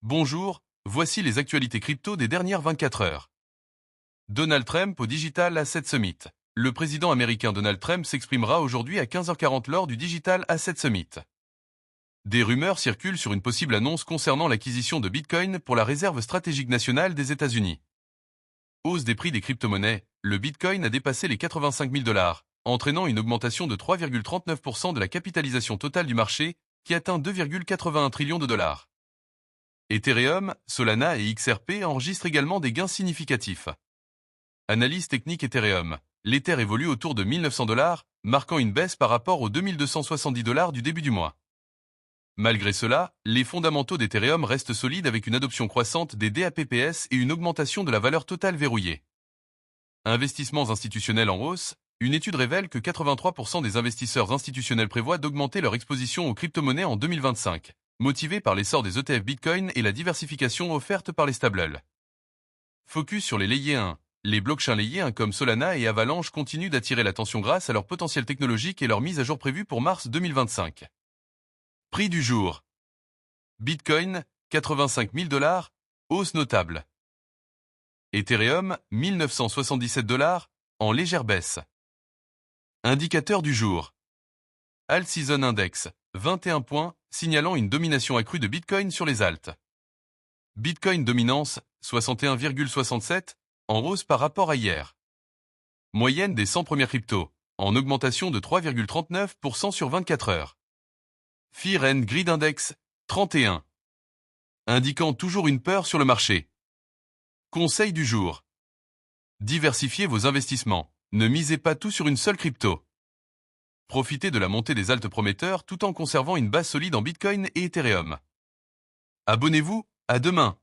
Bonjour, voici les actualités crypto des dernières 24 heures. Donald Trump au Digital Asset Summit. Le président américain Donald Trump s'exprimera aujourd'hui à 15h40 lors du Digital Asset Summit. Des rumeurs circulent sur une possible annonce concernant l'acquisition de Bitcoin pour la réserve stratégique nationale des États-Unis. Hausse des prix des crypto-monnaies, le Bitcoin a dépassé les 85 000 $, entraînant une augmentation de 3,39% de la capitalisation totale du marché, qui atteint 2,81 trillions de dollars. Ethereum, Solana et XRP enregistrent également des gains significatifs. Analyse technique Ethereum. L'Ether évolue autour de 1900 $, marquant une baisse par rapport aux 2270 $ du début du mois. Malgré cela, les fondamentaux d'Ethereum restent solides avec une adoption croissante des DApps et une augmentation de la valeur totale verrouillée. Investissements institutionnels en hausse. Une étude révèle que 83% des investisseurs institutionnels prévoient d'augmenter leur exposition aux crypto-monnaies en 2025, motivés par l'essor des ETF Bitcoin et la diversification offerte par les stables. Focus sur les layers 1. Les blockchains layers 1 comme Solana et Avalanche continuent d'attirer l'attention grâce à leur potentiel technologique et leur mise à jour prévue pour mars 2025. Prix du jour. Bitcoin, 85 000 $, hausse notable. Ethereum, 1977 $, en légère baisse. Indicateur du jour. Alt Season Index, 21 points, signalant une domination accrue de Bitcoin sur les alts. Bitcoin dominance, 61,67, en hausse par rapport à hier. Moyenne des 100 premières cryptos, en augmentation de 3,39% sur 24 heures. Fear and Greed Index, 31. Indiquant toujours une peur sur le marché. Conseil du jour. Diversifiez vos investissements, ne misez pas tout sur une seule crypto. Profitez de la montée des alts prometteurs tout en conservant une base solide en Bitcoin et Ethereum. Abonnez-vous, à demain.